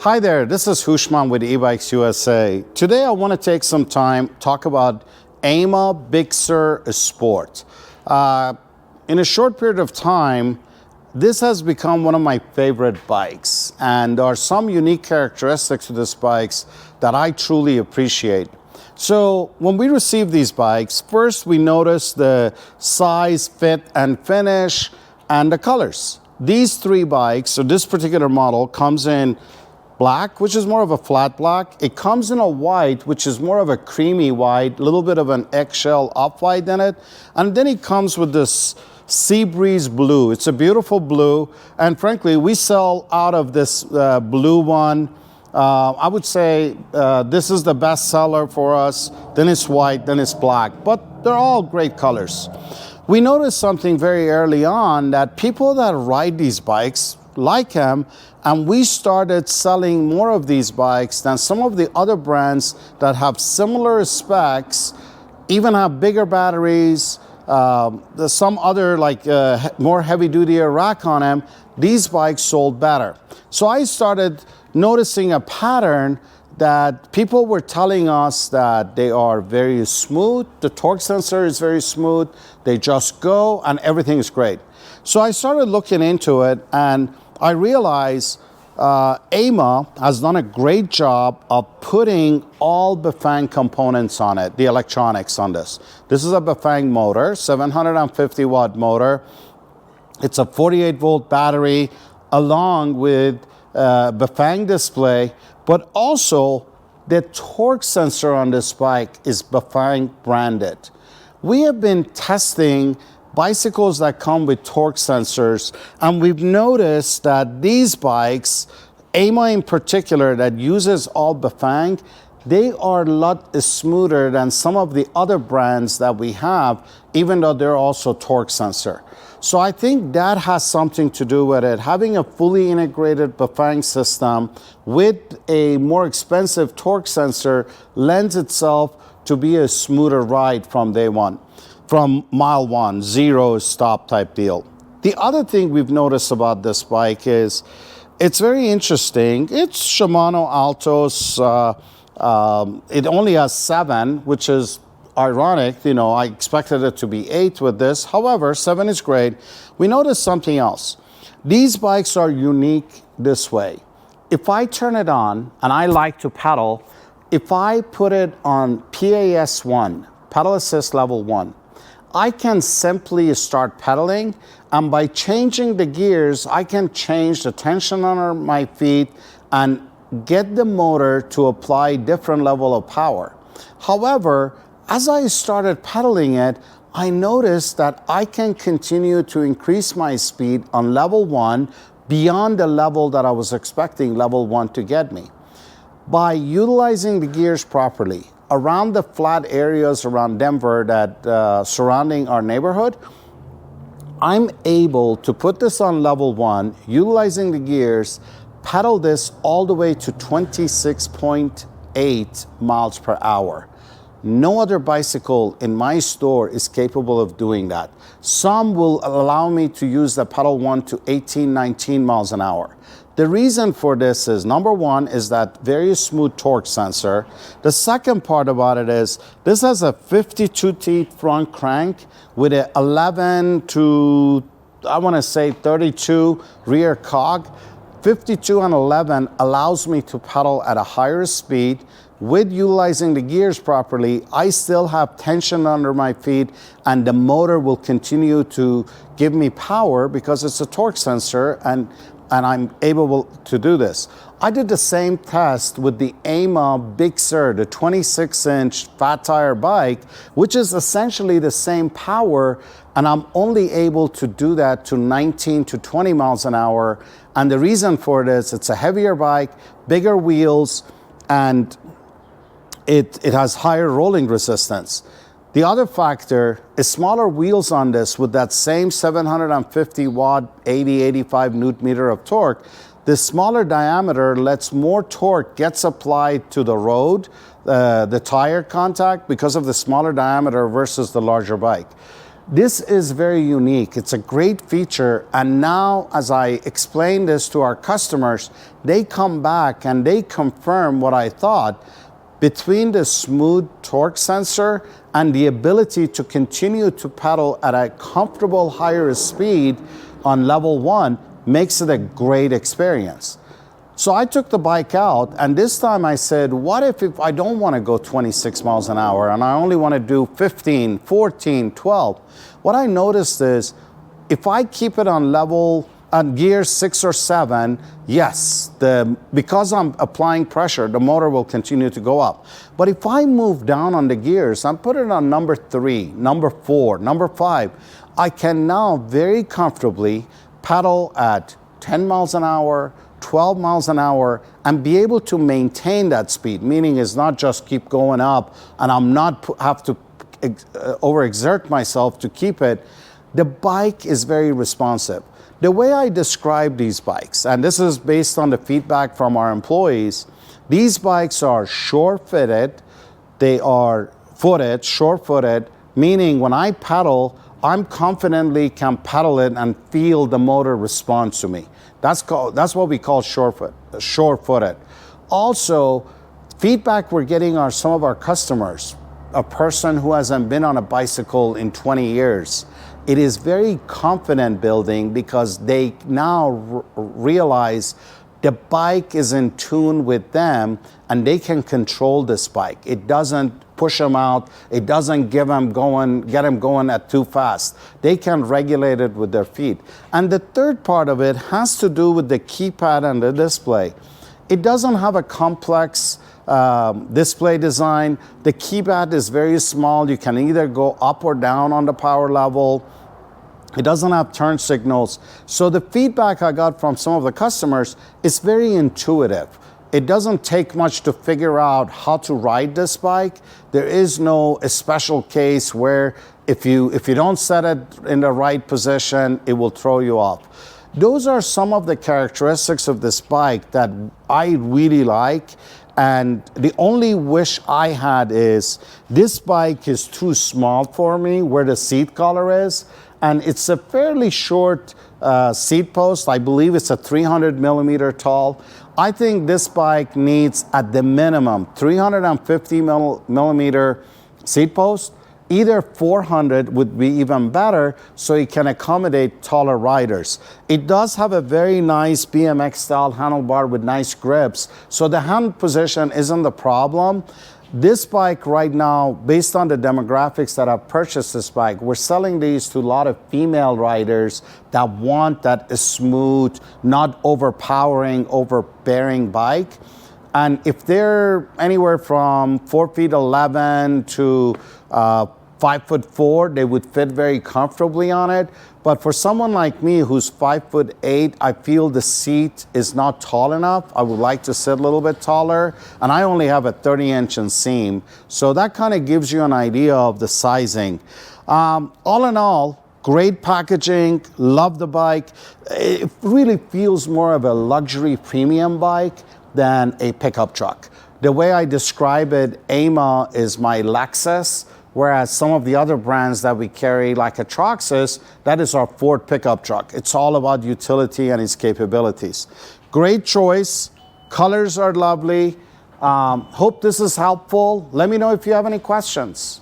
Hi there, this is Hushman with eBikes USA. Today I want to take some time talk about AIMA Big Sur Sport. In a short period of time, this has become one of my favorite bikes, and there are some unique characteristics of this bikes that I truly appreciate. So when we receive these bikes, first we notice the size, fit, and finish, and the colors. These three bikes, so this particular model comes in black, which is more of a flat black. It comes in a white, which is more of a creamy white, a little bit of an eggshell off-white in it. And then it comes with this sea breeze blue. It's a beautiful blue. And frankly, we sell out of this blue one. I would say this is the best seller for us. Then it's white, then it's black, but they're all great colors. We noticed something very early on, that people that ride these bikes like them, and we started selling more of these bikes than some of the other brands that have similar specs, even have bigger batteries, some other like more heavy duty rack on them. These bikes sold better. So I started noticing a pattern that people were telling us that they are very smooth, the torque sensor is very smooth, they just go and everything is great. So I started looking into it, and I realized AIMA has done a great job of putting all Bafang components on it, the electronics on this. This is a Bafang motor, 750 watt motor. It's a 48 volt battery along with Bafang display, but also the torque sensor on this bike is Bafang branded. We have been testing bicycles that come with torque sensors, and we've noticed that these bikes, AIMA in particular, that uses all Bafang, they are a lot smoother than some of the other brands that we have, even though they're also torque sensor. So I think that has something to do with it. Having a fully integrated Bafang system with a more expensive torque sensor lends itself to be a smoother ride from day one. From mile one, zero stop type deal. The other thing we've noticed about this bike is it's very interesting. It's Shimano Altos. It only has 7, which is ironic. You know, I expected it to be 8 with this. However, 7 is great. We noticed something else. These bikes are unique this way. If I turn it on, and I like to pedal, if I put it on PAS1, pedal assist level 1, I can simply start pedaling, and by changing the gears, I can change the tension under my feet and get the motor to apply different level of power. However, as I started pedaling it, I noticed that I can continue to increase my speed on level 1 beyond the level that I was expecting level 1 to get me. By utilizing the gears properly, around the flat areas around Denver that surrounding our neighborhood, I'm able to put this on level 1, utilizing the gears, pedal this all the way to 26.8 miles per hour. No other bicycle in my store is capable of doing that. Some will allow me to use the pedal 1 to 18, 19 miles an hour. The reason for this is, number one, is that very smooth torque sensor. The second part about it is, this has a 52 teeth front crank with an 11 to, I want to say 32 rear cog. 52 and 11 allows me to pedal at a higher speed. With utilizing the gears properly, I still have tension under my feet, and the motor will continue to give me power because it's a torque sensor, and I'm able to do this. I did the same test with the AIMA Big Sur, the 26-inch fat tire bike, which is essentially the same power, and I'm only able to do that to 19 to 20 miles an hour. And the reason for it is it's a heavier bike, bigger wheels, and it has higher rolling resistance. The other factor is smaller wheels on this with that same 750 watt, 85 newton meter of torque. The smaller diameter lets more torque gets applied to the road, the tire contact, because of the smaller diameter versus the larger bike. This is very unique. It's a great feature. And now, as I explain this to our customers, they come back and they confirm what I thought. Between the smooth torque sensor and the ability to continue to pedal at a comfortable higher speed on level 1 makes it a great experience. So I took the bike out, and this time I said, what if I don't want to go 26 miles an hour and I only want to do 15, 14, 12? What I noticed is if I keep it on gear 6 or 7, yes, because I'm applying pressure, the motor will continue to go up. But if I move down on the gears and put it on number 3, number 4, number 5, I can now very comfortably pedal at 10 miles an hour, 12 miles an hour, and be able to maintain that speed, meaning it's not just keep going up and I'm not have to overexert myself to keep it. The bike is very responsive. The way I describe these bikes, and this is based on the feedback from our employees, these bikes are short-footed, they are short-footed, meaning when I pedal, I'm confidently can pedal it and feel the motor respond to me. That's what we call short-footed. Also, feedback we're getting are some of our customers, a person who hasn't been on a bicycle in 20 years. It is very confident building because they now realize the bike is in tune with them and they can control this bike. It doesn't push them out. It doesn't get them going at too fast. They can regulate it with their feet. And the third part of it has to do with the keypad and the display. It doesn't have a complex display design. The keypad is very small. You can either go up or down on the power level. It doesn't have turn signals. So the feedback I got from some of the customers is very intuitive. It doesn't take much to figure out how to ride this bike. There is no special case where if you don't set it in the right position, it will throw you off. Those are some of the characteristics of this bike that I really like. And the only wish I had is this bike is too small for me where the seat collar is. And it's a fairly short seat post. I believe it's a 300 millimeter tall. I think this bike needs at the minimum 350 millimeter seat post. Either 400 would be even better so it can accommodate taller riders. It does have a very nice BMX style handlebar with nice grips. So the hand position isn't the problem. This bike right now, based on the demographics that have purchased this bike, we're selling these to a lot of female riders that want that smooth, not overpowering, overbearing bike. And if they're anywhere from 4'11" to 5'4", they would fit very comfortably on it. But for someone like me who's 5'8", I feel the seat is not tall enough. I would like to sit a little bit taller, and I only have a 30-inch inseam. So that kind of gives you an idea of the sizing. All in all, great packaging, love the bike. It really feels more of a luxury premium bike than a pickup truck. The way I describe it, AIMA is my Lexus, whereas some of the other brands that we carry, like a Traxxas, that is our Ford pickup truck. It's all about utility and its capabilities. Great choice. Colors are lovely. Hope this is helpful. Let me know if you have any questions.